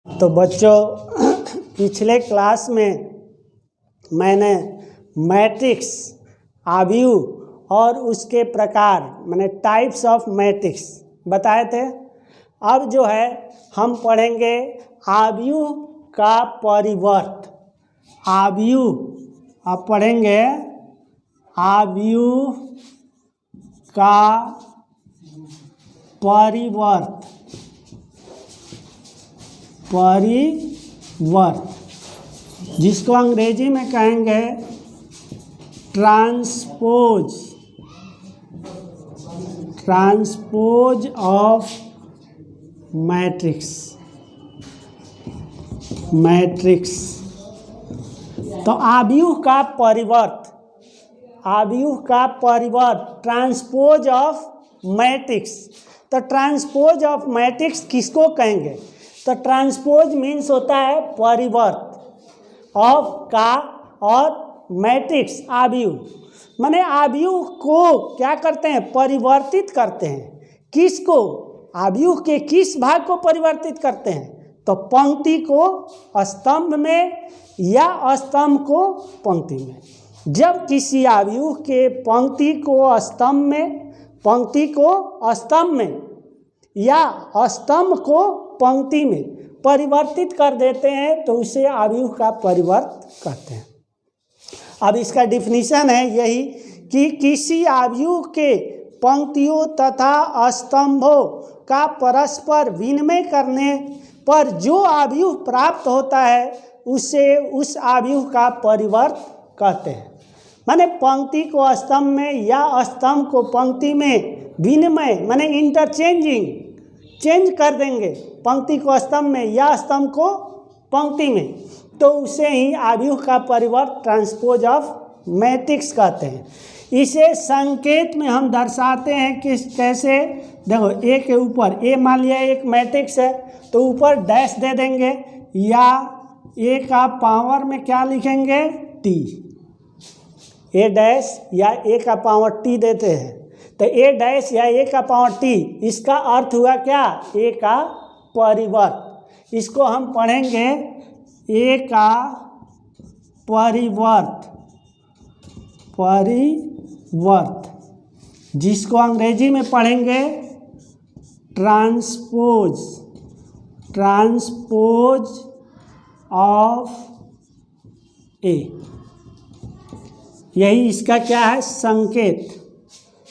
तो बच्चों पिछले क्लास में मैंने मैट्रिक्स आव्यूह और उसके प्रकार माने टाइप्स ऑफ मैट्रिक्स बताए थे। अब जो है हम पढ़ेंगे आव्यूह का परिवर्त। आव्यूह अब पढ़ेंगे आव्यूह का परिवर्त। जिसको अंग्रेजी में कहेंगे ट्रांसपोज ऑफ मैट्रिक्स। तो आव्यूह का परिवर्त ट्रांसपोज ऑफ मैट्रिक्स। तो ट्रांसपोज ऑफ मैट्रिक्स किसको कहेंगे? तो ट्रांसपोज मीन्स होता है परिवर्त ऑफ का और मैट्रिक्स आव्यूह माने आव्यूह को क्या करते हैं? परिवर्तित करते हैं। किसको? आव्यूह के किस भाग को परिवर्तित करते हैं? तो पंक्ति को स्तंभ में या स्तंभ को पंक्ति में। जब किसी आव्यूह के पंक्ति को स्तंभ में या स्तंभ को पंक्ति में परिवर्तित कर देते हैं तो उसे आव्यूह का परिवर्त कहते हैं। अब इसका डिफिनीशन है यही कि किसी आव्यूह के पंक्तियों तथा स्तंभों का परस्पर विनिमय करने पर जो आव्यूह प्राप्त होता है उसे उस आव्यूह का परिवर्त कहते हैं। माने पंक्ति को स्तंभ में या स्तंभ को पंक्ति में विनिमय माने चेंज कर देंगे पंक्ति को स्तंभ में या स्तंभ को पंक्ति में, तो उसे ही आव्यूह का परिवर्त ट्रांसपोज ऑफ मैट्रिक्स कहते हैं। इसे संकेत में हम दर्शाते हैं कि कैसे। देखो ए के ऊपर ए मान लिया एक मैट्रिक्स है तो ऊपर डैश दे देंगे या ए का पावर में क्या लिखेंगे? टी। ए डैश या ए का पावर टी देते हैं तो ए डैश या ए का पावर टी, इसका अर्थ हुआ क्या? ए का परिवर्त। इसको हम पढ़ेंगे ए का परिवर्त जिसको अंग्रेजी में पढ़ेंगे ट्रांसपोज ऑफ ए। यही इसका क्या है?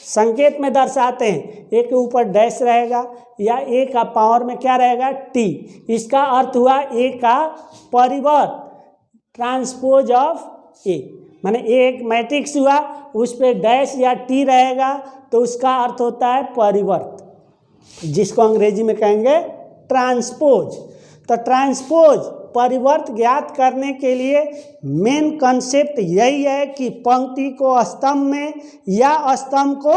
संकेत में दर्शाते हैं। ए के ऊपर डैश रहेगा या ए का पावर में क्या रहेगा? टी। इसका अर्थ हुआ ए का परिवर्त ट्रांसपोज ऑफ ए। माने एक मैट्रिक्स हुआ उस पे डैश या टी रहेगा तो उसका अर्थ होता है परिवर्त, जिसको अंग्रेजी में कहेंगे ट्रांसपोज। तो ट्रांसपोज परिवर्त ज्ञात करने के लिए मेन कंसेप्ट यही है कि पंक्ति को स्तंभ में या स्तंभ को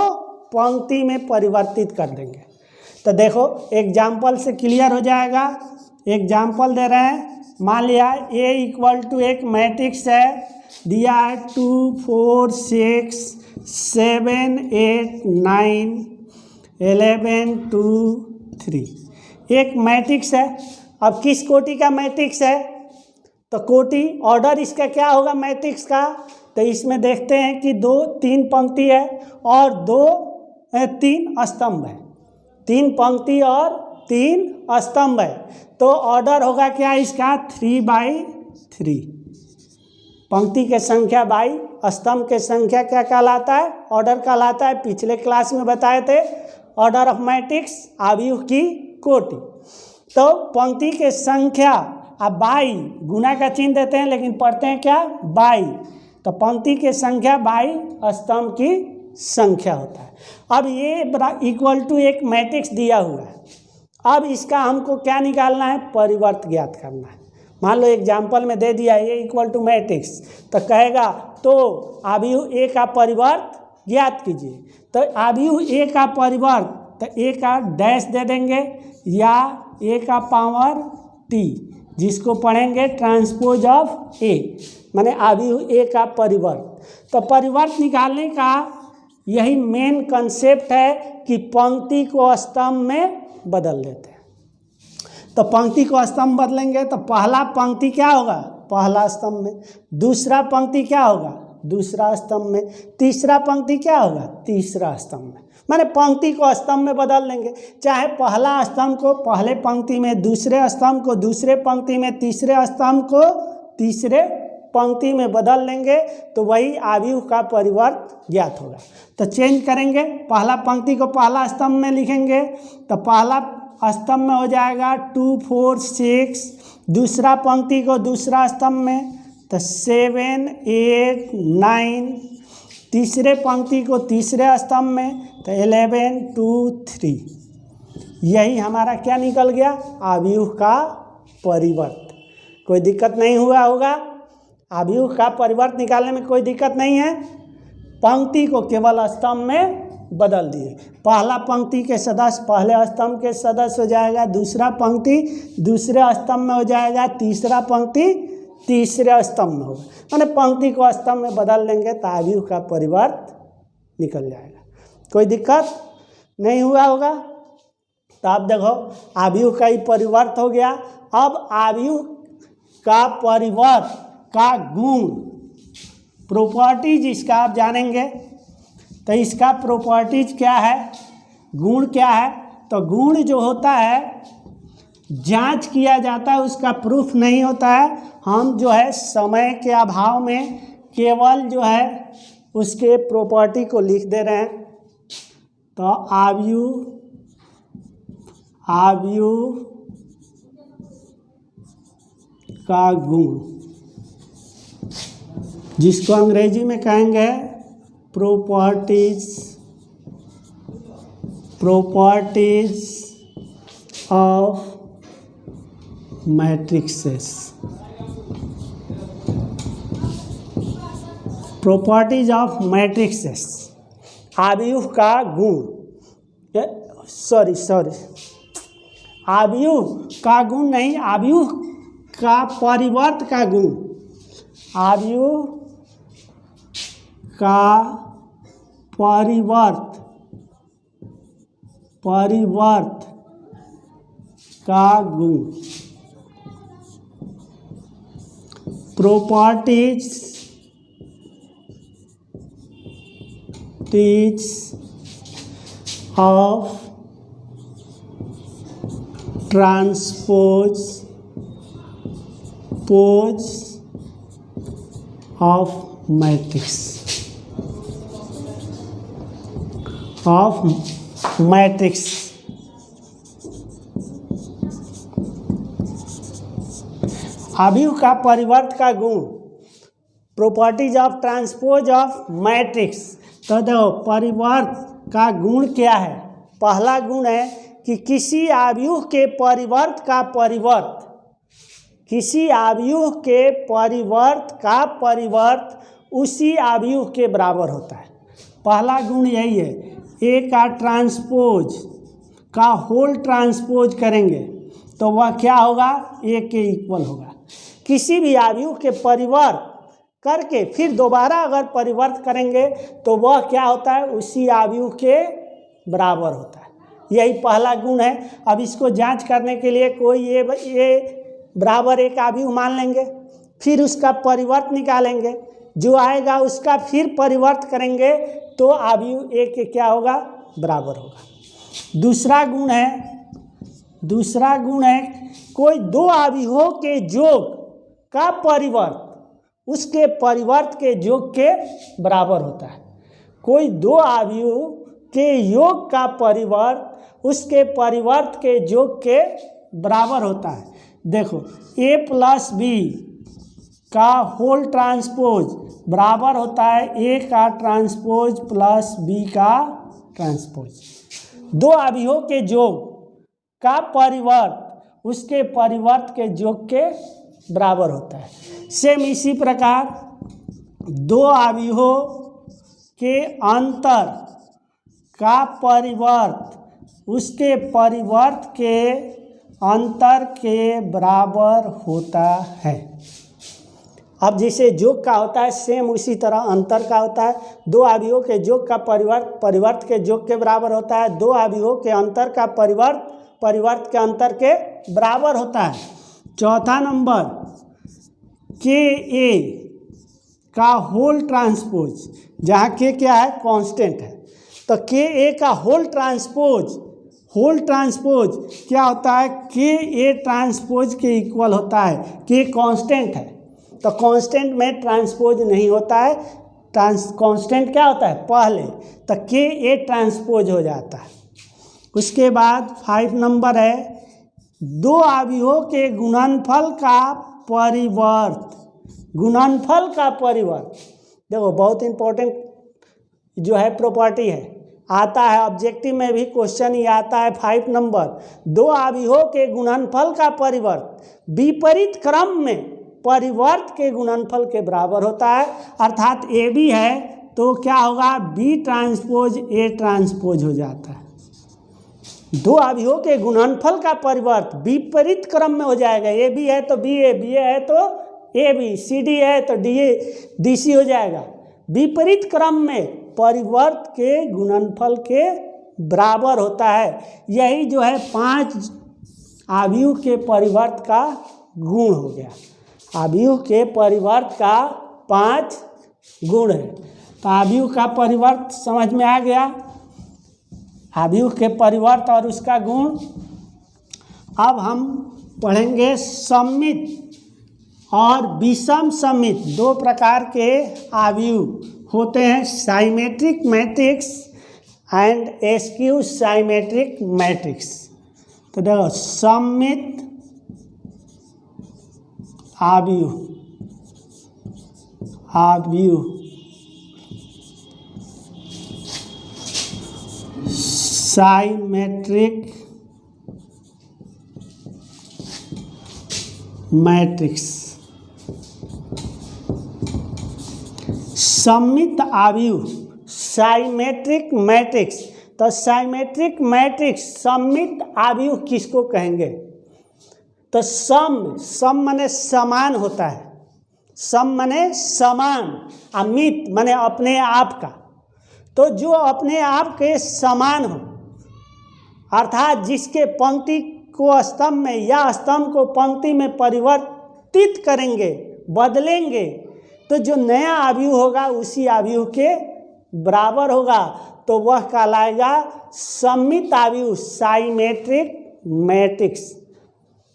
पंक्ति में परिवर्तित कर देंगे। तो देखो एग्जाम्पल से क्लियर हो जाएगा। एग्जाम्पल दे रहे हैं। मान लिया ए इक्वल टू एक मैट्रिक्स है, दिया है 2 4 6 7 8 9 11 2 3 एक मैट्रिक्स है। अब किस कोटि का मैट्रिक्स है? तो कोटि ऑर्डर इसका क्या होगा मैट्रिक्स का? तो इसमें देखते हैं कि 3 पंक्ति है और 3 स्तंभ है। 3 पंक्ति और 3 स्तंभ है तो ऑर्डर होगा क्या इसका? 3/3। पंक्ति के संख्या बाई स्तंभ के संख्या क्या कहलाता है? ऑर्डर कहलाता है। पिछले क्लास में बताए थे ऑर्डर ऑफ मैट्रिक्स आव्यूह की कोटि। तो पंक्ति के संख्या अब बाई गुना का चिन्ह देते हैं लेकिन पढ़ते हैं क्या? बाई। तो पंक्ति के संख्या बाई स्तंभ की संख्या होता है। अब ये इक्वल टू एक मैट्रिक्स दिया हुआ है। अब इसका हमको क्या निकालना है? परिवर्त ज्ञात करना है। मान लो एग्जाम्पल में दे दिया ए इक्वल टू मैट्रिक्स तो कहेगा तो आव्यूह ए का परिवर्त ज्ञात कीजिए। तो आव्यूह ए का परिवर्त तो ए का डैश दे देंगे या ए का पावर टी, जिसको पढ़ेंगे ट्रांसपोज ऑफ ए माने आव्यूह ए का परिवर्त। तो परिवर्त निकालने का यही मेन कंसेप्ट है कि पंक्ति को स्तंभ में बदल देते हैं। तो पंक्ति को स्तंभ बदलेंगे तो पहला पंक्ति क्या होगा, पहला स्तंभ में, दूसरा पंक्ति क्या होगा, दूसरा स्तंभ में, तीसरा पंक्ति क्या होगा, तीसरा स्तंभ में। माने पंक्ति को स्तंभ में बदल लेंगे, चाहे पहला स्तंभ को पहले पंक्ति में, दूसरे स्तंभ को दूसरे पंक्ति में, तीसरे स्तंभ को तीसरे पंक्ति में बदल लेंगे तो वही आव्यूह का परिवर्त ज्ञात होगा। तो चेंज करेंगे, पहला पंक्ति को पहला स्तंभ में लिखेंगे तो पहला स्तंभ में हो जाएगा 2 4 6, दूसरा पंक्ति को दूसरा स्तंभ में तो 7 8 9, तीसरे पंक्ति को तीसरे स्तंभ में तो 11 2 3। यही हमारा क्या निकल गया, आव्यूह का परिवर्त। कोई दिक्कत नहीं हुआ होगा, आव्यूह का परिवर्त निकालने में कोई दिक्कत नहीं है। पंक्ति को केवल स्तंभ में बदल दिए, पहला पंक्ति के सदस्य पहले स्तंभ के सदस्य हो जाएगा, दूसरा पंक्ति दूसरे स्तंभ में हो जाएगा, तीसरा पंक्ति तीसरे स्तंभ में होगा। माने पंक्ति को स्तंभ में बदल लेंगे तो आव्यूह का परिवर्त निकल जाएगा। कोई दिक्कत नहीं हुआ होगा। तो अब देखो आव्यूह का ही परिवर्त हो गया। अब आव्यूह का परिवर्त का गुण, प्रॉपर्टीज इसका आप जानेंगे। तो इसका प्रॉपर्टीज क्या है, गुण क्या है, तो गुण जो होता है जांच किया जाता है, उसका प्रूफ नहीं होता है। हम जो है समय के अभाव में केवल जो है उसके प्रॉपर्टी को लिख दे रहे हैं। तो आव्यूह का गुण, जिसको अंग्रेजी में कहेंगे properties of matrixes. Properties of matrixes, आव्यूह का गुण, आव्यूह का गुण नहीं, आव्यूह का परिवर्त का गुण, आव्यूह का परिवर्त का गुण, properties of transpose of matrix, आव्यूह का परिवर्त का गुण, properties of transpose of matrix. तो देखो परिवर्त का गुण क्या है, पहला गुण है कि किसी आव्यूह के परिवर्त का परिवर्त, किसी आव्यूह के परिवर्त का परिवर्त उसी आव्यूह के बराबर होता है। पहला गुण यही है। ए का ट्रांसपोज का होल ट्रांसपोज करेंगे तो वह क्या होगा, ए के इक्वल होगा। किसी भी आव्यूह के परिवर्त करके फिर दोबारा अगर परिवर्त करेंगे तो वह क्या होता है, उसी आव्यूह के बराबर होता है। यही पहला गुण है। अब इसको जांच करने के लिए कोई ये बराबर एक आव्यूह मान लेंगे, फिर उसका परिवर्त निकालेंगे, जो आएगा उसका फिर परिवर्त करेंगे तो आव्यूह ए के क्या होगा, बराबर होगा। दूसरा गुण है कोई दो आव्यूहों के योग का परिवर्त उसके परिवर्त के योग के बराबर होता है। कोई दो आव्यूह के योग का परिवर्त उसके परिवर्त के योग के बराबर होता है। देखो a प्लस बी का होल ट्रांसपोज बराबर होता है a का ट्रांसपोज प्लस b का ट्रांसपोज। दो आव्यूहों के योग का परिवर्त उसके परिवर्त के योग के बराबर होता है। सेम इसी प्रकार दो आव्यूहों के अंतर का परिवर्त उसके परिवर्त के अंतर के बराबर होता है। अब जैसे योग का होता है सेम उसी तरह अंतर का होता है। दो आव्यूहों के योग का परिवर्त के योग के बराबर होता है। दो आव्यूहों के अंतर का परिवर्त के अंतर के बराबर होता है। चौथा नंबर के ए का होल ट्रांसपोज, जहाँ के क्या है, कांस्टेंट है, तो के ए का होल ट्रांसपोज क्या होता है, के ए ट्रांसपोज के इक्वल होता है। के कांस्टेंट है तो कांस्टेंट में ट्रांसपोज नहीं होता है, कांस्टेंट क्या होता है पहले, तो के ए ट्रांसपोज हो जाता है। उसके बाद 5 नंबर है दो अवयवों के गुणनफल का परिवर्त। गुणनफल का परिवर्त देखो बहुत इंपॉर्टेंट जो है प्रॉपर्टी है, आता है ऑब्जेक्टिव में भी क्वेश्चन ही आता है। 5 नंबर दो अवयवों के गुणनफल का परिवर्त विपरीत क्रम में परिवर्त के गुणनफल के बराबर होता है। अर्थात ए बी है तो क्या होगा, बी ट्रांसपोज ए ट्रांसपोज हो जाता है। दो अवयवों के गुणनफल का परिवर्त विपरीत क्रम में हो जाएगा। ए बी है तो बी ए, बी ए है तो ए बी, सी डी है तो डी ए डी सी हो जाएगा। विपरीत क्रम में परिवर्त के गुणनफल के बराबर होता है। यही जो है 5 अवयव के परिवर्त का गुण हो गया। अवयव के परिवर्त का 5 गुण है। तो अवयव का परिवर्त समझ में आ गया, अवयव के परिवर्त और उसका गुण। अब हम पढ़ेंगे सममित और विषम सममित, 2 प्रकार के अवयव होते हैं, symmetric matrix and askew symmetric matrix. तो देखो सममित अवयव साइमेट्रिक मैट्रिक्स। सममित अवयव साइमेट्रिक मैट्रिक्स। तो साइमेट्रिक मैट्रिक्स सममित अवयव किसको कहेंगे, तो सम माने समान होता है, सम माने समान, अमित माने अपने आप का। तो जो अपने आप के समान हो, अर्थात जिसके पंक्ति को स्तंभ में या स्तंभ को पंक्ति में परिवर्तित करेंगे, बदलेंगे, तो जो नया अवयव होगा उसी अवयव के बराबर होगा, तो वह कहलाएगा सममित अवयव साइमेट्रिक मैट्रिक्स।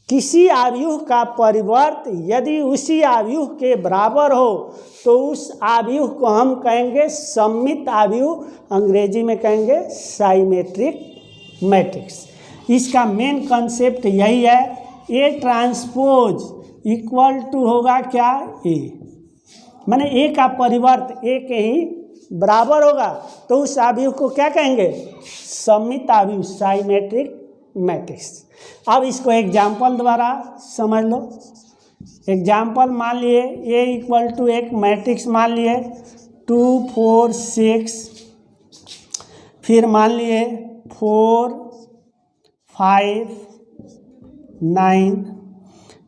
किसी अवयव का परिवर्त यदि उसी अवयव के बराबर हो तो उस अवयव को हम कहेंगे सममित अवयव, अंग्रेजी में कहेंगे साइमेट्रिक मैट्रिक्स। इसका मेन कंसेप्ट यही है, ए ट्रांसपोज इक्वल टू होगा क्या, ए माने ए का परिवर्त ए के ही बराबर होगा, तो उस अवयव को क्या कहेंगे, सममित अवयव साइमेट्रिक मैट्रिक्स। अब इसको एग्जाम्पल द्वारा समझ लो। एग्जाम्पल मान लिए ए इक्वल टू एक मैट्रिक्स मान लिए 2 4 6, फिर मान लिए 4 5 9,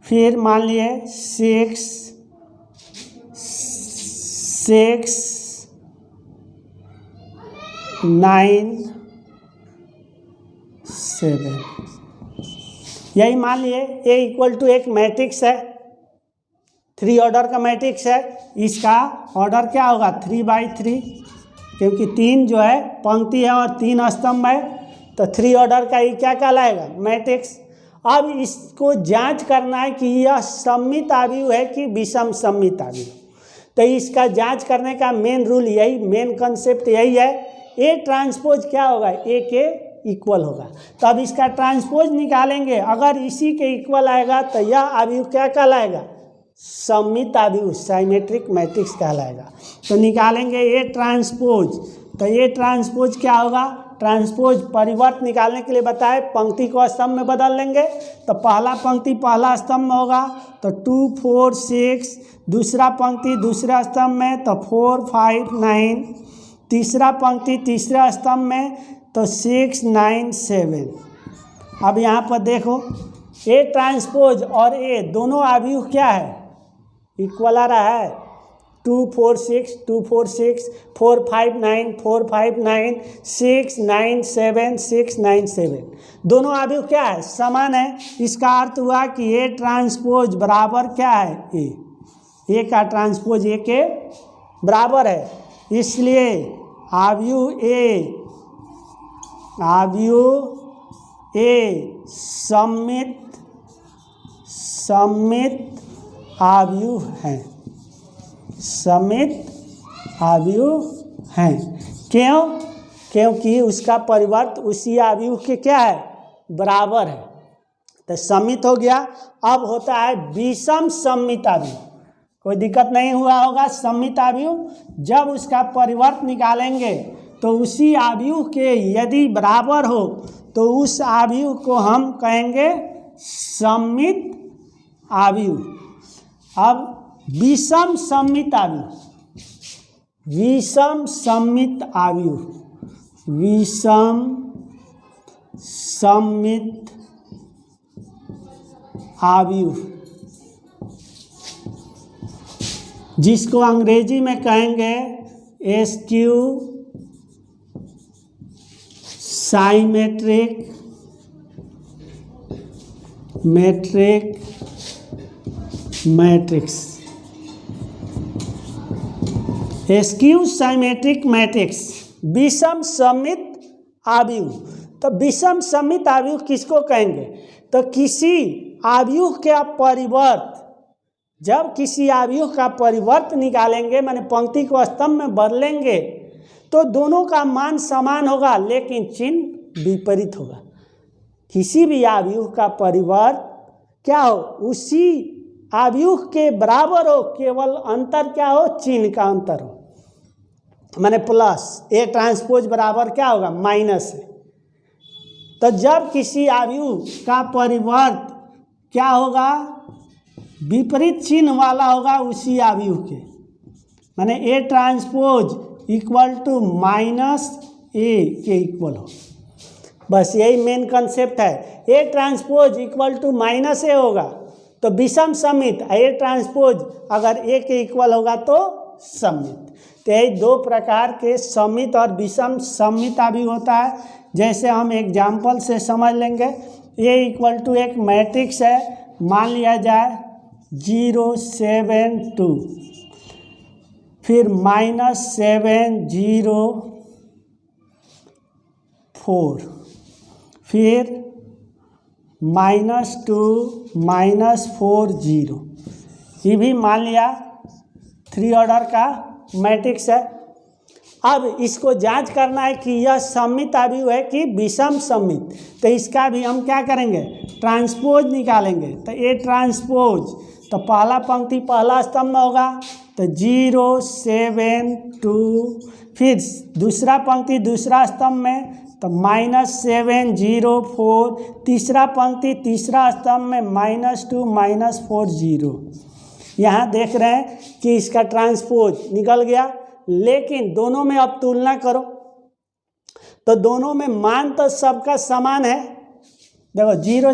फिर मान लिए 6 6 9 7। यही मान लिए ए इक्वल टू एक मैट्रिक्स है, 3 ऑर्डर का मैट्रिक्स है। इसका ऑर्डर क्या होगा, 3/3, क्योंकि 3 जो है पंक्ति है और 3 स्तंभ है, तो 3 ऑर्डर का ये क्या कहलाएगा, मैट्रिक्स। अब इसको जांच करना है कि यह सममित अवयव है कि विषम सममित अवयव। तो इसका जांच करने का मेन रूल यही, मेन कंसेप्ट यही है, ए ट्रांसपोज क्या होगा, ए के इक्वल होगा। तो अब इसका ट्रांसपोज निकालेंगे, अगर इसी के इक्वल आएगा तो यह अवयव क्या कहलाएगा, सममित अवयव साइमेट्रिक मैट्रिक्स कहलाएगा। तो निकालेंगे ए ट्रांसपोज, तो ए ट्रांसपोज क्या होगा, ट्रांसपोज परिवर्त निकालने के लिए बताए, पंक्ति को स्तंभ में बदल लेंगे, तो पहला पंक्ति पहला स्तंभ में होगा तो 2 4 6, दूसरा पंक्ति दूसरा स्तंभ में तो 4 5 9, तीसरा पंक्ति तीसरा स्तंभ में तो 6 9 7। अब यहाँ पर देखो ए ट्रांसपोज और ए दोनों अवयव क्या है, इक्वल आ रहा है, 2 4 6 2 4 6 4 5 9 4 5 9 6 9 7 6 9 7। दोनों अवयव क्या है, समान है। इसका अर्थ हुआ कि ए ट्रांसपोज बराबर क्या है, ए का ट्रांसपोज ए के बराबर है। इसलिए अवयव ए सममित अवयव है, सममित अवयव हैं। क्यों? क्योंकि उसका परिवर्त उसी अवयव के क्या है, बराबर है, तो सममित हो गया। अब होता है विषम सममित अवयव। कोई दिक्कत नहीं हुआ होगा। सममित अवयव जब उसका परिवर्त निकालेंगे तो उसी अवयव के यदि बराबर हो तो उस अवयव को हम कहेंगे सममित अवयव। अब विषम सममित अवयव, विषम सममित अवयव, विषम सममित अवयव जिसको अंग्रेजी में कहेंगे askew symmetric matrix, askew symmetric matrix, विषम सममित अवयव। तो विषम सममित अवयव किसको कहेंगे, तो किसी अवयव का परिवर्त, जब किसी अवयव का परिवर्त निकालेंगे माने पंक्ति को स्तंभ में बदलेंगे तो दोनों का मान समान होगा लेकिन चिन्ह विपरीत होगा। किसी भी अवयव का परिवर्त क्या हो, उसी अवयव के बराबर हो, केवल अंतर क्या हो, चिन्ह का अंतर हो। माने प्लस ए ट्रांसपोज बराबर क्या होगा, माइनस है। तो जब किसी अवयव का परिवर्त क्या होगा, विपरीत चिन्ह वाला होगा उसी अवयव के, माने A transpose equal to minus A के इक्वल हो। बस यही मेन कंसेप्ट है। A transpose equal to minus A होगा तो विषम सममित, ए ट्रांसपोज अगर ए के इक्वल होगा तो सममित। तो यही दो प्रकार के सममित और विषम सममित अवयव होता है। जैसे हम एग्जाम्पल से समझ लेंगे। ए इक्वल टू एक मैट्रिक्स है, मान लिया जाए 0 7 2, फिर -7 0 4, फिर -2 -4 0। ये भी मान लिया 3 ऑर्डर का मैट्रिक्स है। अब इसको जांच करना है कि यह सममित अवयव है कि विषम सममित। तो इसका भी हम क्या करेंगे, ट्रांसपोज निकालेंगे। तो ए ट्रांसपोज, तो पहला पंक्ति पहला स्तंभ में होगा तो 0 7 2, फिर दूसरा पंक्ति दूसरा स्तंभ में तो -7 0 4, तीसरा पंक्ति तीसरा स्तंभ में -2 -4 0। यहाँ देख रहे हैं कि इसका ट्रांसपोज निकल गया, लेकिन दोनों में अब तुलना करो तो दोनों में मान तो सबका समान है। देखो 0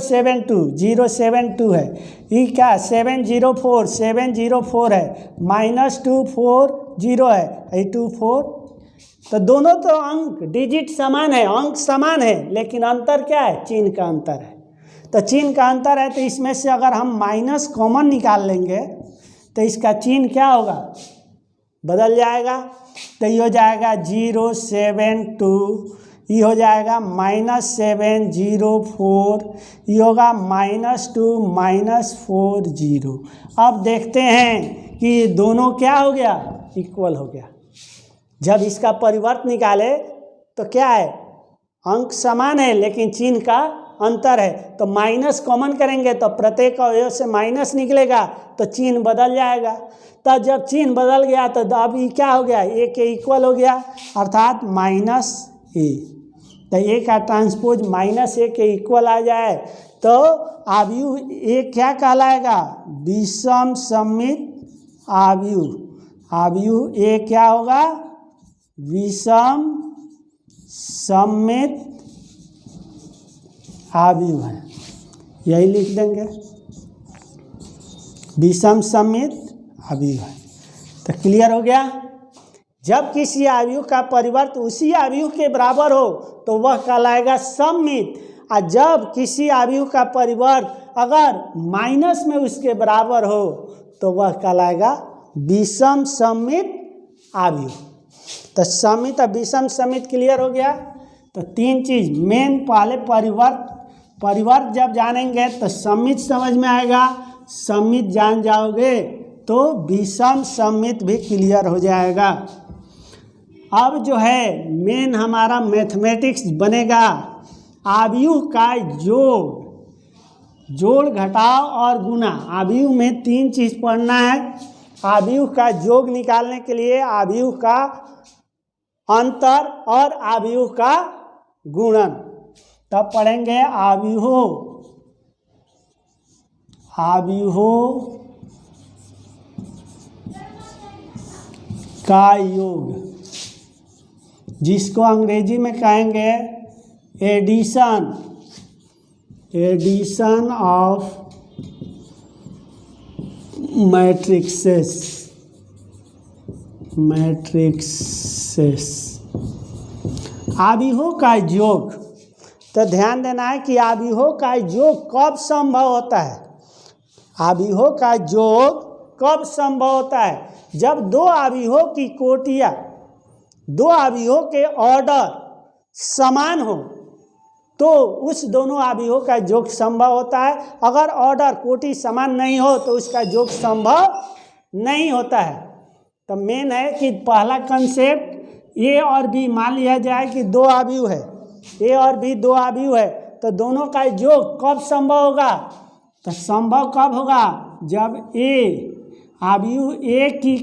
7 2 है, ये क्या 7 0 4 7 0 4 है, -2 4 0 है, ये 2 4। तो दोनों तो अंक डिजिट समान है, अंक समान है, लेकिन अंतर क्या है, चिन्ह का अंतर है। तो चिन्ह का अंतर है तो इसमें से अगर हम माइनस कॉमन निकाल लेंगे तो इसका चिन्ह क्या होगा, बदल जाएगा। तो ये हो जाएगा 0 7 2, ये हो जाएगा -7 0 4, ये होगा -2 -4 0। अब देखते हैं कि ये दोनों क्या हो गया, इक्वल हो गया। जब इसका परिवर्त निकाले तो क्या है, अंक समान है लेकिन चिन्ह का अंतर है। तो माइनस कॉमन करेंगे तो प्रत्येक अवयव से माइनस निकलेगा तो चिन्ह बदल जाएगा। तो जब चिन्ह बदल गया तो अब ये क्या हो गया, ए के इक्वल हो गया, अर्थात -a। तो ए का ट्रांसपोज -a के इक्वल आ जाए तो अवयव ए क्या कहलाएगा, विषम सममित अवयव। अवयव ए क्या होगा, विषम सममित अवयव है, यही लिख देंगे, विषम सममित अवयव है। तो क्लियर हो गया। जब किसी अवयव का परिवर्त उसी अवयव के बराबर हो तो वह कहलाएगा सममित, और जब किसी अवयव का परिवर्त अगर माइनस में उसके बराबर हो तो वह कहलाएगा विषम सममित अवयव। तो सममित और विषम सममित क्लियर हो गया। तो तीन चीज मेन, पहले परिवर्त जब जानेंगे तो सममित समझ में आएगा, सममित जान जाओगे तो विषम सममित भी क्लियर हो जाएगा। अब जो है मेन हमारा मैथमेटिक्स बनेगा अवयव का जोड़ घटाव और गुना। अवयव में तीन चीज पढ़ना है। अवयव का योग निकालने के लिए अवयव का अंतर और अवयव का गुणन, तब पढ़ेंगे अवयवों का योग, जिसको अंग्रेजी में कहेंगे एडिशन ऑफ मैट्रिक्सेस। अवयवों का योग, तो ध्यान देना है कि अवयवों का योग कब संभव होता है। अवयवों का योग कब संभव होता है? जब दो अवयवों की कोटियाँ, दो अवयवों के ऑर्डर समान हो तो उस दोनों अवयवों का योग संभव होता है। अगर ऑर्डर कोटि समान नहीं हो तो उसका योग संभव नहीं होता है। तो मेन है कि पहला कंसेप्ट ए और बी, मान लिया जाए कि दो अवयव है, ए और बी दो अवयव है, तो दोनों का योग कब संभव होगा? तो संभव कब होगा? जब अवयव ए की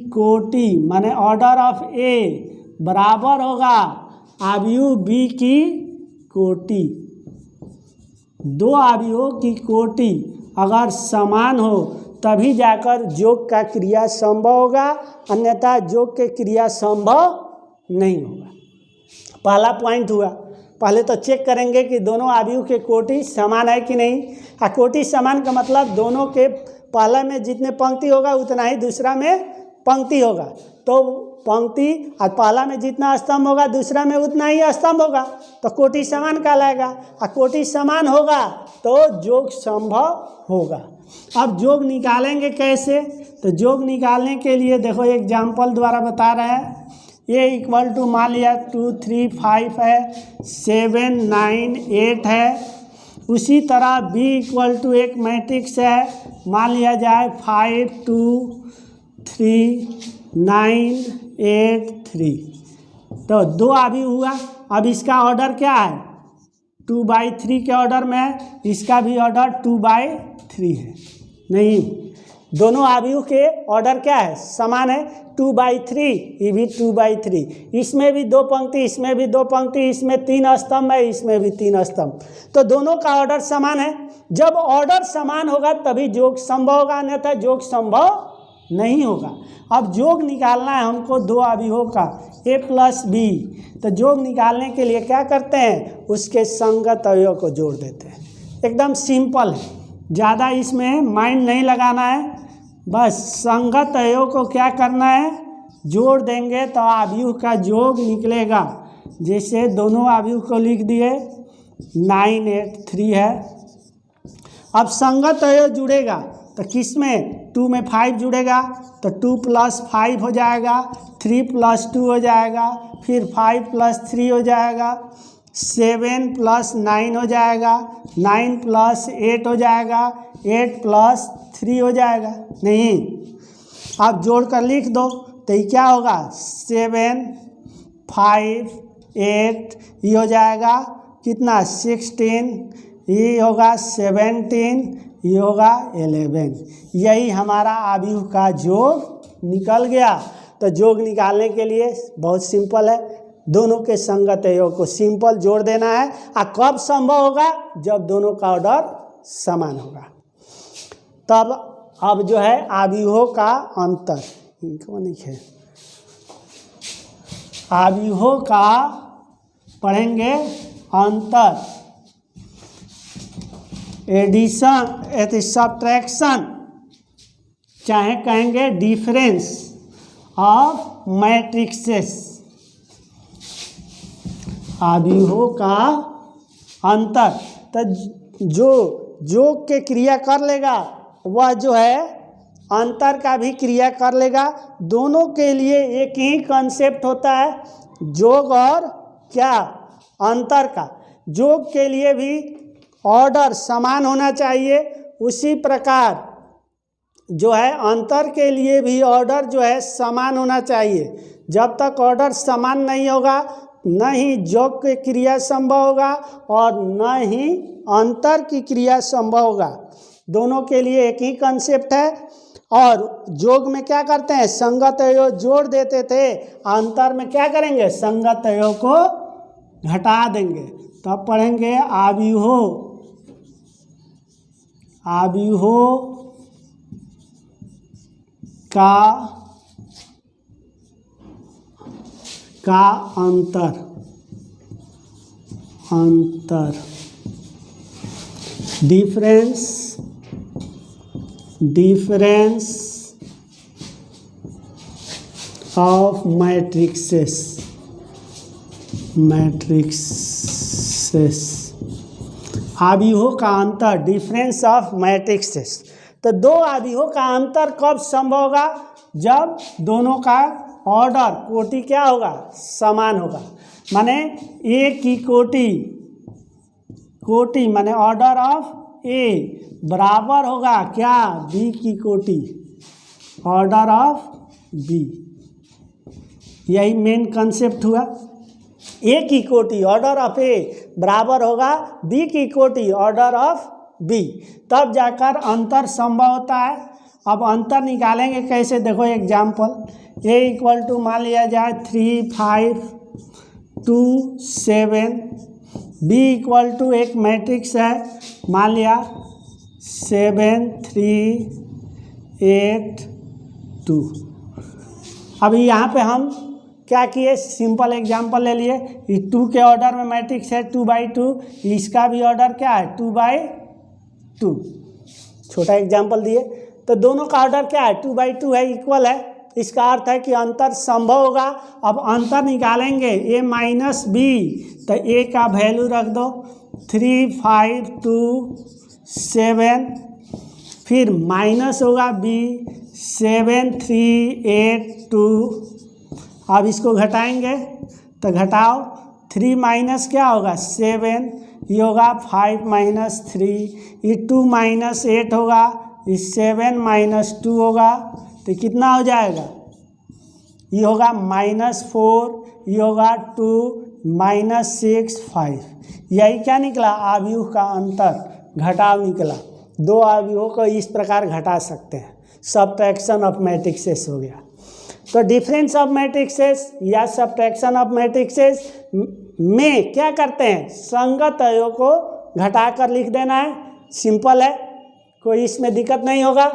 कोटि माने ऑर्डर ऑफ ए बराबर होगा अवयव बी की कोटि। दो अवयवों की कोटि अगर समान हो तभी जाकर योग का क्रिया संभव होगा, अन्यथा योग के क्रिया संभव नहीं होगा। पहला पॉइंट हुआ। पहले तो चेक करेंगे कि दोनों अवयव के कोटि समान है कि नहीं। कोटि समान का मतलब दोनों के पहला में जितने पंक्ति होगा उतना ही दूसरा में पंक्ति होगा। तो पंक्ति और पहला में जितना स्तंभ होगा दूसरा में उतना ही स्तंभ होगा, तो कोटि समान कहलाएगा। और कोटि समान होगा तो योग संभव होगा। अब योग निकालेंगे कैसे? तो योग निकालने के लिए देखो एग्जाम्पल द्वारा बता रहे हैं। ए इक्वल टू मान लिया 2 3 5 है, 7 9 8 है। उसी तरह बी इक्वल टू एक मैट्रिक्स है, मान लिया जाए 5 2 3 9 8 3। तो दो अभी हुआ। अब इसका ऑर्डर क्या है? 2/3 के ऑर्डर में, इसका भी ऑर्डर 2/3 है। नहीं, दोनों अवयव के ऑर्डर क्या है? समान है, 2/3, ये भी 2/3। इसमें भी दो पंक्ति, इसमें भी दो पंक्ति, इसमें 3 स्तंभ है, इसमें भी 3 स्तंभ, तो दोनों का ऑर्डर समान है। जब ऑर्डर समान होगा तभी योग संभव होगा, अन्यथा योग संभव नहीं होगा। अब योग निकालना है हमको दो अवयवों का a + b। तो योग निकालने के लिए क्या करते हैं? उसके संगत अवयव को जोड़ देते हैं। एकदम सिंपल है, ज़्यादा इसमें माइंड नहीं लगाना है। बस संगत अवयव को क्या करना है? जोड़ देंगे तो अवयव का योग निकलेगा। जैसे दोनों अवयव को लिख दिए, 9 8 3 है। अब संगत अवयव जुड़ेगा तो किस में? 2 में 5 जुड़ेगा तो 2 + 5 हो जाएगा, 3 + 2 हो जाएगा, फिर 5 + 3 हो जाएगा, 7 + 9 हो जाएगा, 9 + 8 हो जाएगा, 8 + 3 हो जाएगा। नहीं, आप जोड़ कर लिख दो तो ये क्या होगा? 7 5 8, ये हो जाएगा कितना? 16, ये होगा 17, ये होगा 11। यही हमारा अवयव का योग निकल गया। तो योग निकालने के लिए बहुत सिंपल है, दोनों के संगत अवयव को सिंपल जोड़ देना है। और कब संभव होगा? जब दोनों का ऑर्डर समान होगा। तब अब जो है अवयवों का अंतर, इनको नहीं है, अवयवों का पढ़ेंगे अंतर, एडिशन सब्ट्रैक्शन चाहे कहेंगे डिफरेंस ऑफ मैट्रिक्सेस, आव्यूहों का अंतर। तो जो के क्रिया कर लेगा वह जो है अंतर का भी क्रिया कर लेगा। दोनों के लिए एक ही कॉन्सेप्ट होता है, जोग और क्या, अंतर का। जोग के लिए भी ऑर्डर समान होना चाहिए, उसी प्रकार जो है अंतर के लिए भी ऑर्डर जो है समान होना चाहिए। जब तक ऑर्डर समान नहीं होगा न ही जोग की क्रिया संभव होगा और न ही अंतर की क्रिया संभव होगा। दोनों के लिए एक ही कॉन्सेप्ट है। और जोग में क्या करते हैं, संगत अवयव जोड़ देते थे, अंतर में क्या करेंगे, संगत अवयव को घटा देंगे। तब पढ़ेंगे आव्यूहों का अंतर डिफरेंस ऑफ मैट्रिक्सेस। आव्यूहों का अंतर, डिफरेंस ऑफ मैट्रिक्सेस। तो दो आव्यूहों का अंतर कब संभव होगा, जब दोनों का ऑर्डर कोटि क्या होगा, समान होगा। माने ए की कोटि माने ऑर्डर ऑफ ए बराबर होगा क्या, बी की कोटि, ऑर्डर ऑफ बी। यही मेन कंसेप्ट हुआ। ए की कोटि ऑर्डर ऑफ ए बराबर होगा बी की कोटि ऑर्डर ऑफ बी, तब जाकर अंतर संभव होता है। अब अंतर निकालेंगे कैसे, देखो एग्जाम्पल। ए इक्वल टू मान लिया जाए 3, 5, 2, 7। बी इक्वल टू एक मैट्रिक्स है, मान लिया 7, 3, 8, 2। अभी यहाँ पे हम क्या किए, सिंपल एग्जाम्पल ले लिए। 2 के ऑर्डर में मैट्रिक्स है 2/2, इसका भी ऑर्डर क्या है 2/2। छोटा एग्जाम्पल दिए, तो दोनों का ऑर्डर क्या है 2/2 है, इक्वल है। इसका अर्थ है कि अंतर संभव होगा। अब अंतर निकालेंगे a माइनस बी, तो a का वैल्यू रख दो 3, 5, 2, 7, फिर माइनस होगा b 7, 3, 8, 2। अब इसको घटाएंगे तो घटाओ, 3 माइनस क्या होगा 7, ये होगा 5 माइनस 3, ये 2 माइनस 8 होगा, ये 7 माइनस 2 होगा, तो कितना हो जाएगा, ये होगा -4, ये होगा 2, -6, 5। यही क्या निकला, आव्यूह का अंतर, घटाव निकला। दो आव्यूहों को इस प्रकार घटा सकते हैं, सब्ट्रैक्शन ऑफ मैट्रिक्सेस हो गया। तो डिफरेंस ऑफ मैट्रिक्सेस या सब्ट्रैक्शन ऑफ मैट्रिक्सेस में क्या करते हैं, संगत अवयव को घटाकर लिख देना है, सिंपल है, कोई इसमें दिक्कत नहीं होगा।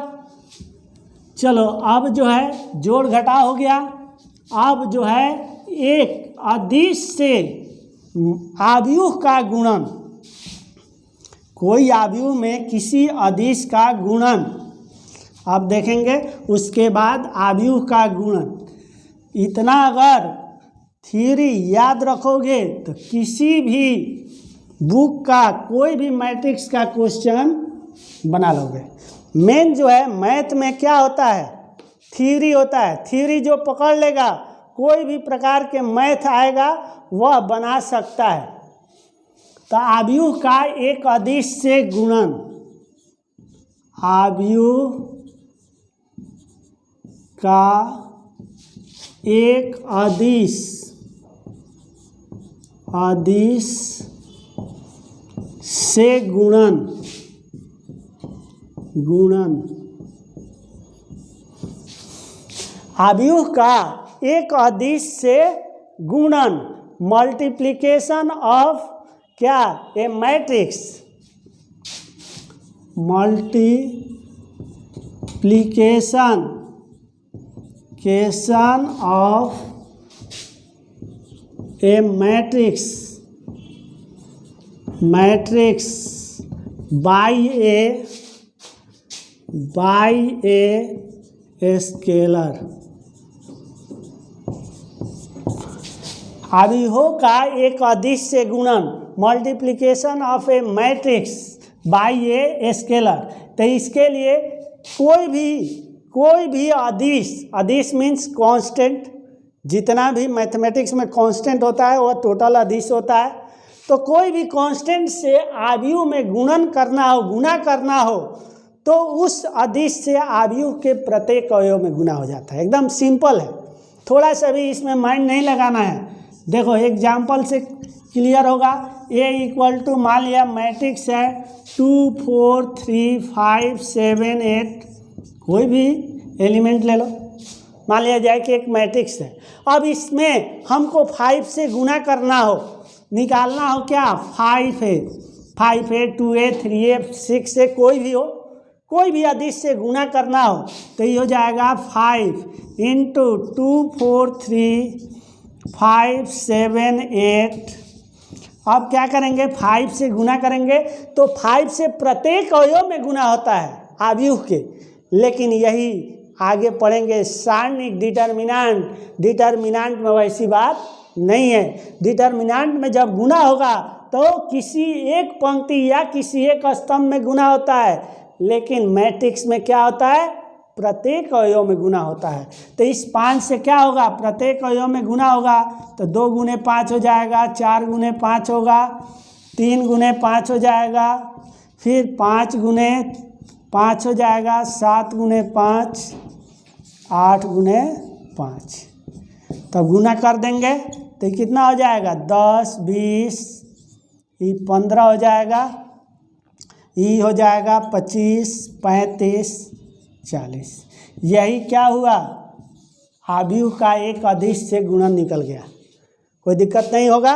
चलो अब जो है जोड़ घटाव हो गया। अब जो है एक अदिश से आव्यूह का गुणन, कोई आव्यूह में किसी अदिश का गुणन, आप देखेंगे उसके बाद आव्यूह का गुणन। इतना अगर थ्योरी याद रखोगे तो किसी भी बुक का कोई भी मैट्रिक्स का क्वेश्चन बना लोगे। मेन जो है मैथ में क्या होता है, थ्योरी होता है। थ्योरी जो पकड़ लेगा कोई भी प्रकार के मैथ आएगा वह बना सकता है। तो आव्यूह का एक अदिश से गुणन, आव्यूह का एक अदिश से गुणन आव्यूह का एक अदिश से गुणन, मल्टीप्लिकेशन ऑफ क्या, a matrix, multiplication of a matrix by a scalar. अवयवों का एक अदिश से गुणन, multiplication of a matrix by a scalar. तो इसके लिए कोई भी अदिश मीन्स कांस्टेंट, जितना भी मैथमेटिक्स में कांस्टेंट होता है वह टोटल अदिश होता है। तो कोई भी कांस्टेंट से अवयव में गुणा करना हो तो उस अदिश से अवयव के प्रत्येक अवयव में गुणा हो जाता है। एकदम सिंपल है, थोड़ा सा भी इसमें माइंड नहीं लगाना है। देखो एग्जाम्पल से क्लियर होगा। ए इक्वल टू मान लिया मैट्रिक्स है 2 4 3 5 7 8, कोई भी एलिमेंट ले लो, मान लिया जाए कि एक मैट्रिक्स है। अब इसमें हमको 5 से गुणा करना हो, निकालना हो क्या, 5 है 2a 3a 6 है, कोई भी अदिश से गुणा करना हो तो ये हो जाएगा 5 इंटू 2 4 3 5 7 8। अब क्या करेंगे, 5 से गुणा करेंगे तो 5 से प्रत्येक अवयव में गुणा होता है अवयव के। लेकिन यही आगे पढ़ेंगे सारणिक डिटर्मिनेंट में वैसी बात नहीं है। डिटर्मिनेंट में जब गुणा होगा तो किसी एक पंक्ति या किसी एक स्तंभ में गुणा होता है, लेकिन मैट्रिक्स में क्या होता है, प्रत्येक अवयव में गुणा होता है। तो इस 5 से क्या होगा, प्रत्येक अवयव में गुणा होगा तो 2 गुने 5 हो जाएगा, 4 गुने 5 होगा, 3 गुने 5 हो जाएगा, फिर 5 गुने 5 हो जाएगा, 7 गुने 5, 8 गुने 5। तब गुना कर देंगे तो कितना हो जाएगा, 10 20, ये 15 हो जाएगा, ये हो जाएगा 25 35 40। यही क्या हुआ, अवयव का एक अदिश से गुणन निकल गया, कोई दिक्कत नहीं होगा।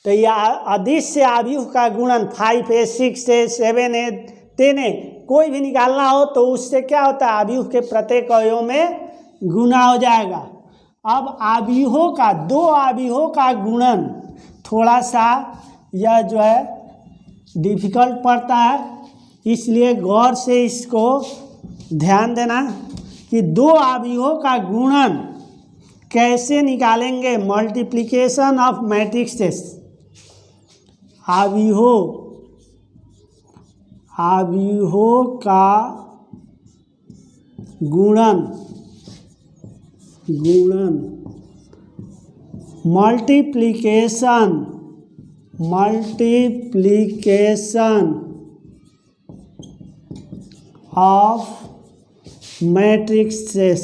तो यह अदिश से अवयव का गुणन 5a 6a 7a 10a कोई भी निकालना हो तो उससे क्या होता है, अवयव के प्रत्येक अवयव में गुणा हो जाएगा। अब अवयवों का, दो अवयवों का गुणन थोड़ा सा यह जो है डिफिकल्ट पड़ता है, इसलिए गौर से इसको ध्यान देना कि दो अवयवों का गुणन कैसे निकालेंगे। मल्टीप्लिकेशन ऑफ मैट्रिक्सेस, अवयवों का गुणन मल्टीप्लिकेशन ऑफ मैट्रिक्सेस।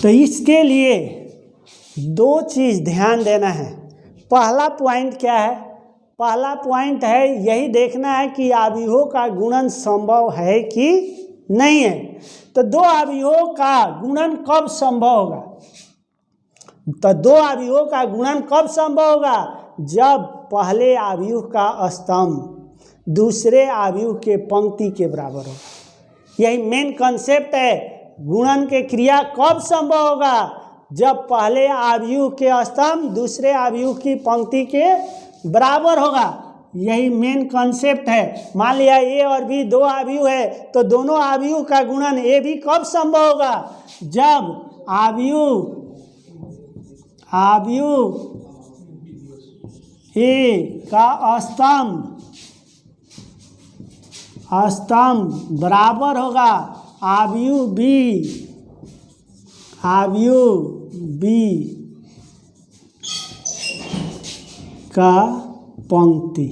तो इसके लिए दो चीज़ ध्यान देना है। पहला पॉइंट क्या है, पहला पॉइंट है यही देखना है कि अवयवों का गुणन संभव है कि नहीं है। तो दो अवयवों का गुणन कब संभव होगा, तो दो अवयवों का गुणन कब संभव होगा, जब पहले अवयव का स्तंभ दूसरे अवयव के पंक्ति के बराबर हो। यही मेन कंसेप्ट है। गुणन के क्रिया कब संभव होगा, जब पहले अवयव के स्तंभ दूसरे अवयव की पंक्ति के बराबर होगा। यही मेन कंसेप्ट है। मान लिया ए और बी दो अवयव है तो दोनों अवयव का गुणन ए बी कब संभव होगा, जब अवयव ए का स्तंभ बराबर होगा अवयव बी का पंक्ति।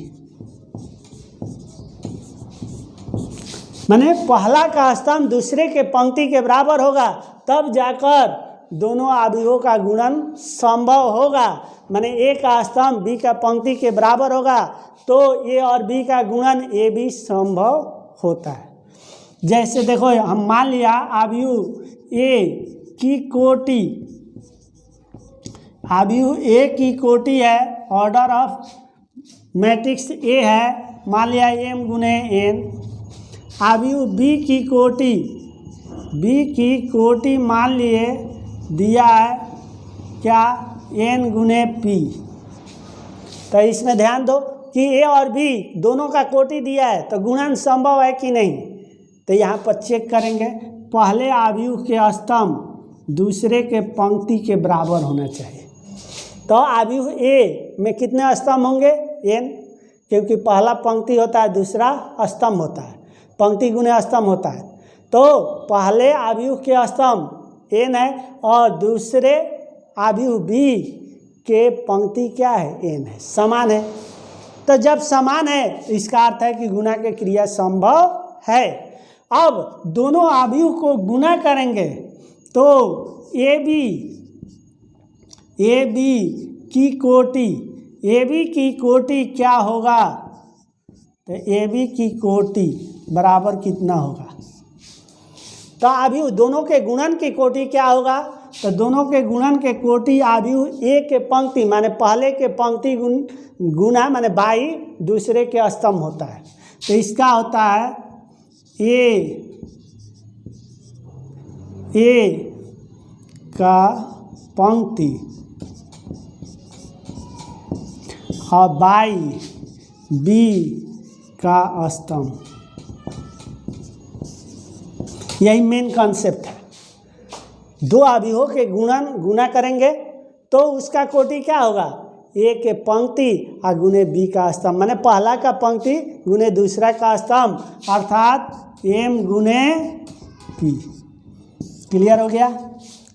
माने पहला का स्तंभ दूसरे के पंक्ति के बराबर होगा, तब जाकर दोनों अवयवों का गुणन संभव होगा। माने ए का स्तंभ बी का पंक्ति के बराबर होगा तो ए और बी का गुणन ए बी संभव होता है। जैसे देखो हम मान लिया अवयव ए की कोटि है, ऑर्डर ऑफ मैट्रिक्स ए है, मान लिया m गुने n। अवयव बी की कोटि मान लिए दिया है क्या, n गुने p। तो इसमें ध्यान दो, कि ए और बी दोनों का कोटि दिया है तो गुणन संभव है कि नहीं। तो यहाँ पर चेक करेंगे, पहले आव्यूह के स्तंभ दूसरे के पंक्ति के बराबर होना चाहिए। तो आव्यूह ए में कितने स्तंभ होंगे? n, क्योंकि पहला पंक्ति होता है दूसरा स्तंभ होता है, पंक्ति गुणे स्तंभ होता है। तो पहले आव्यूह के स्तंभ n है और दूसरे आव्यूह बी के पंक्ति क्या है? n है, समान है। तो जब समान है तो इसका अर्थ है कि गुणा की क्रिया संभव है। अब दोनों आव्यूह को गुणा करेंगे तो ए बी की कोटि क्या होगा? तो ए बी की कोटि बराबर कितना होगा? तो आव्यूह दोनों के गुणन की कोटि क्या होगा? तो दोनों के गुणन के कोटि आव्यूह ए के पंक्ति माने पहले के पंक्ति गुणा माने बाई दूसरे के स्तंभ होता है। तो इसका होता है ए का पंक्ति और बाई बी का स्तंभ। यही मेन कॉन्सेप्ट है। दो आव्यूहों के गुणा करेंगे तो उसका कोटि क्या होगा? ए के पंक्ति और गुने बी का स्तंभ, माने पहला का पंक्ति गुने दूसरा का स्तंभ, अर्थात m गुने p। क्लियर हो गया?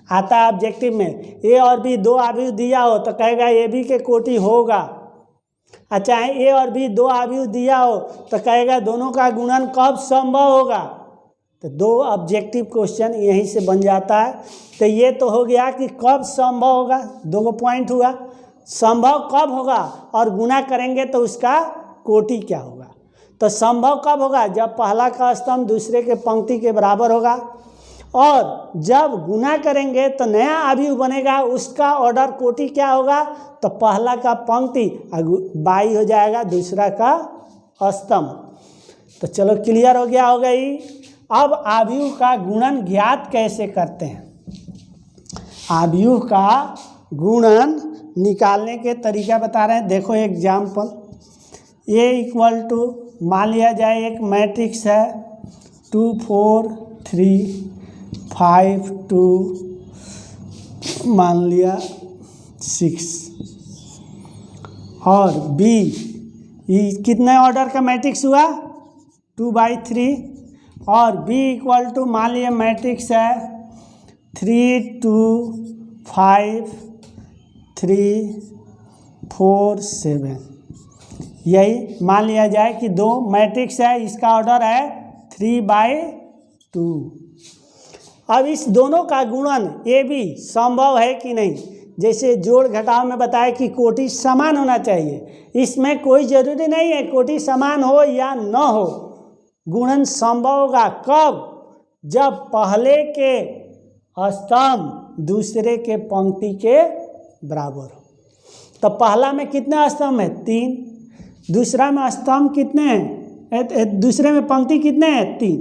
आता है ऑब्जेक्टिव में ए और बी दो आव्यूह दिया हो तो कहेगा ए बी के कोटि होगा। अच्छा, ए और बी दो आव्यूह दिया हो तो कहेगा दोनों का गुणन कब संभव होगा? तो दो ऑब्जेक्टिव क्वेश्चन यहीं से बन जाता है। तो ये तो हो गया कि कब संभव होगा, दो पॉइंट हुआ। संभव कब होगा और गुणा करेंगे तो उसका कोटि क्या होगा? तो संभव कब होगा? जब पहला का स्तंभ दूसरे के पंक्ति के बराबर होगा, और जब गुणा करेंगे तो नया आव्यूह बनेगा, उसका ऑर्डर कोटि क्या होगा? तो पहला का पंक्ति बाई हो जाएगा दूसरा का स्तंभ। तो चलो क्लियर हो गया होगा ही। अब आव्यूह का गुणन ज्ञात कैसे करते हैं? आव्यूह का गुणन निकालने के तरीका बता रहे हैं। देखो एग्जाम्पल, ए इक्वल टू मान लिया जाए एक मैट्रिक्स है 2 4 3 5 2 मान लिया 6, और बी ये कितने ऑर्डर का मैट्रिक्स हुआ? 2/3, और बी इक्वल टू मान लिया मैट्रिक्स है 3 2 5 3 4 7। यही मान लिया जाए कि दो मैट्रिक्स है, इसका ऑर्डर है 3/2। अब इस दोनों का गुणन ए बी संभव है कि नहीं? जैसे जोड़ घटाव में बताया कि कोटि समान होना चाहिए, इसमें कोई जरूरी नहीं है कोटि समान हो या न हो, गुणन संभव होगा। कब? जब पहले के स्तंभ दूसरे के पंक्ति के बराबर हो। तो पहला में कितने स्तंभ है? 3, दूसरा में स्तंभ कितने हैं? दूसरे में पंक्ति कितने हैं? 3।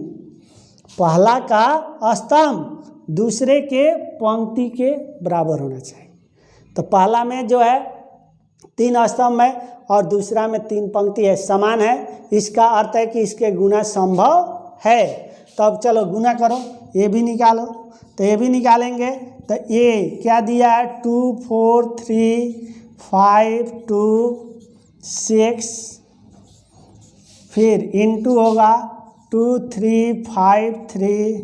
पहला का स्तंभ दूसरे के पंक्ति के बराबर होना चाहिए। तो पहला में जो है 3 स्तंभ है और दूसरा में 3 पंक्ति है, समान है, इसका अर्थ है कि इसके गुणा संभव है। तो अब चलो गुणा करो, ये भी निकालो। तो ये भी निकालेंगे तो ए क्या दिया है? 2 4 3 5 2 6, फिर इनटू होगा 2 3 5 3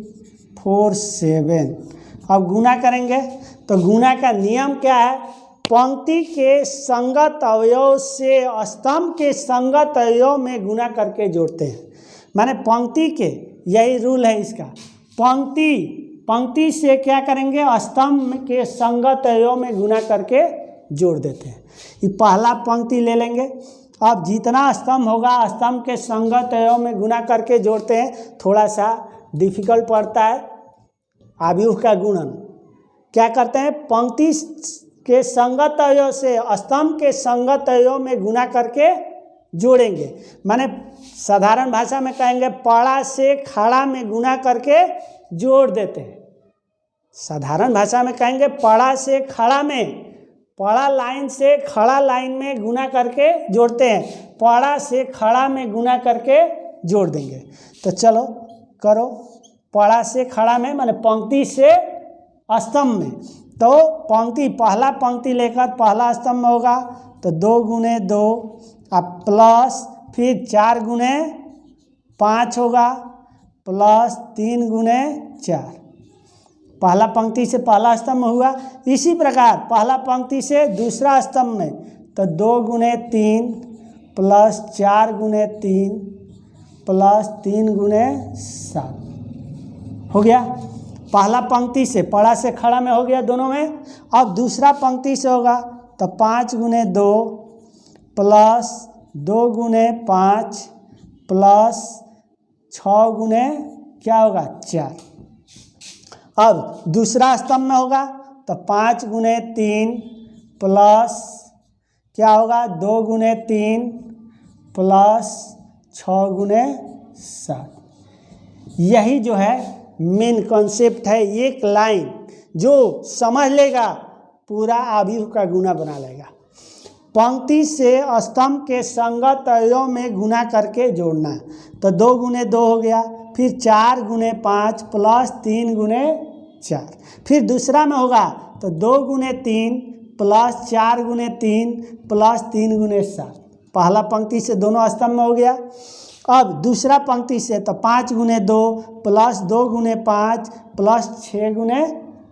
4 7। अब गुणा करेंगे तो गुणा का नियम क्या है? पंक्ति के संगत अवयव से स्तंभ के संगत अवयव में गुणा करके जोड़ते हैं। माने पंक्ति के, यही रूल है इसका, पंक्ति से क्या करेंगे? स्तंभ के संगत अवयव में गुणा करके जोड़ देते हैं। ये पहला पंक्ति ले लेंगे, अब जितना स्तंभ होगा स्तंभ के संगत अवयव में गुणा करके जोड़ते हैं। थोड़ा सा डिफिकल्ट पड़ता है आव्यूह का गुणन। क्या करते हैं? पंक्ति के संगत अवयव से स्तंभ के संगत अवयव में गुणा करके जोड़ेंगे। माने साधारण भाषा में कहेंगे पड़ा से खड़ा में गुणा करके जोड़ देते हैं। साधारण भाषा में कहेंगे पड़ा से खड़ा में, पड़ा लाइन से खड़ा लाइन में गुना करके जोड़ते हैं, पड़ा से खड़ा में गुना करके जोड़ देंगे। तो चलो करो, पड़ा से खड़ा में माने पंक्ति से स्तंभ में। तो पंक्ति, पहला पंक्ति लेकर पहला स्तंभ में होगा तो 2 गुने 2 अब प्लस फिर 4 गुने 5 होगा प्लस 3 गुने 4। पहला पंक्ति से पहला स्तंभ में हुआ। इसी प्रकार पहला पंक्ति से दूसरा स्तंभ में तो 2 गुने 3 प्लस 4 गुने 3 प्लस 3 गुने 7 हो गया। पहला पंक्ति से पड़ा से खड़ा में हो गया दोनों में। अब दूसरा पंक्ति से होगा तो 5 गुने 2 प्लस 2 गुने 5 प्लस 6 गुने क्या होगा 4। अब दूसरा स्तंभ में होगा तो 5 गुने 3 प्लस क्या होगा 2 गुने 3 प्लस 6 गुने 7। यही जो है मेन कॉन्सेप्ट है। एक लाइन जो समझ लेगा पूरा अवयव का गुना बना लेगा। पंक्ति से स्तंभ के संगत अवयव में गुना करके जोड़ना। तो 2 गुने 2 हो गया, फिर 4 गुने 5 प्लस 3 गुने 4। फिर दूसरा में होगा तो 2 गुने 3 प्लस 4 गुने 3 प्लस 3 गुने 7। पहला पंक्ति से दोनों स्तंभ में हो गया। अब दूसरा पंक्ति से तो 5 गुने 2 प्लस 2 गुने 5 प्लस 6 गुने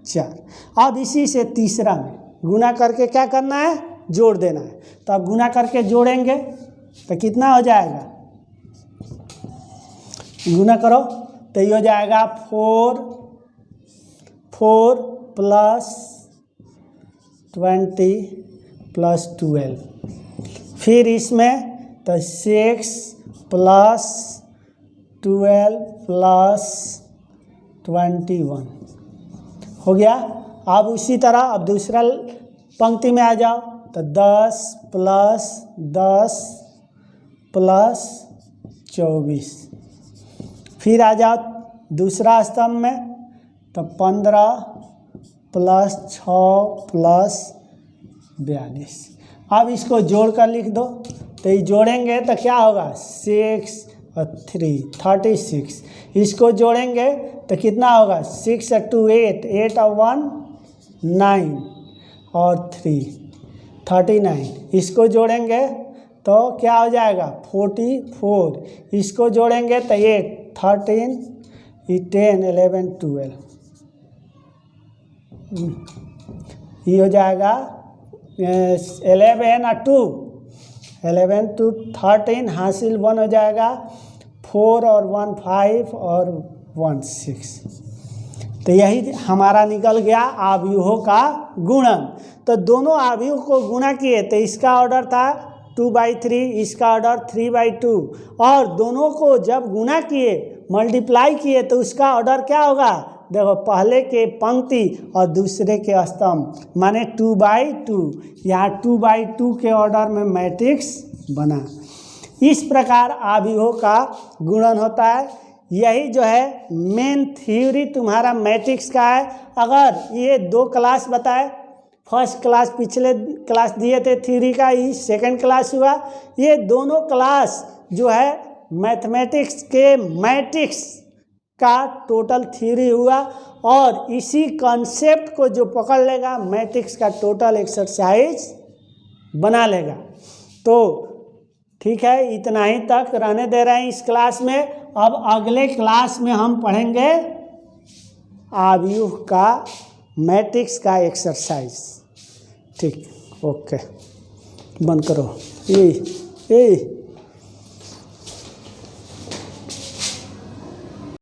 4। अब इसी से तीसरा में गुना करके क्या करना है, जोड़ देना है। तो अब गुना करके जोड़ेंगे तो कितना हो जाएगा, गुना करो तो ये हो जाएगा 4 प्लस 20 प्लस 12। फिर इसमें तो 6 प्लस 12 प्लस 21 हो गया। अब उसी तरह अब दूसरा पंक्ति में आ जाओ तो 10 प्लस 10 प्लस 24। फिर आ जाओ दूसरा स्तंभ में तो 15 प्लस 6 प्लस 42। अब इसको जोड़ कर लिख दो तो ये जोड़ेंगे तो क्या होगा 6 और 3 36। इसको जोड़ेंगे तो कितना होगा 6 और 2 8 8 और 1 9 और 3 39। इसको जोड़ेंगे तो क्या हो जाएगा 44। इसको जोड़ेंगे तो 8 13 10 11 12 ये हो जाएगा 11 और 2 11 to 13 हासिल 1 हो जाएगा 4 और 1 5 और 1 6। तो यही हमारा निकल गया अवयवों का गुणन। तो दोनों अवयव को गुणा किए तो इसका ऑर्डर था 2/3, इसका ऑर्डर 3/2। और दोनों को जब गुणा किए मल्टीप्लाई किए तो उसका ऑर्डर क्या होगा, देखो पहले के पंक्ति और दूसरे के स्तंभ माने 2/2। यहाँ 2/2 के ऑर्डर में मैट्रिक्स बना। इस प्रकार अवयवों का गुणन होता है। यही जो है मेन थ्योरी तुम्हारा मैट्रिक्स का है। अगर ये 2 क्लास बताए, फर्स्ट क्लास पिछले क्लास दिए थे थ्योरी का, ये सेकंड क्लास हुआ। ये दोनों क्लास जो है मैथमेटिक्स के मैट्रिक्स का टोटल थ्योरी हुआ। और इसी कॉन्सेप्ट को जो पकड़ लेगा मैट्रिक्स का टोटल एक्सरसाइज बना लेगा। तो ठीक है, इतना ही तक रहने दे रहे हैं इस क्लास में। अब अगले क्लास में हम पढ़ेंगे अवयव का मैट्रिक्स का एक्सरसाइज। ठीक, ओके, बंद करो।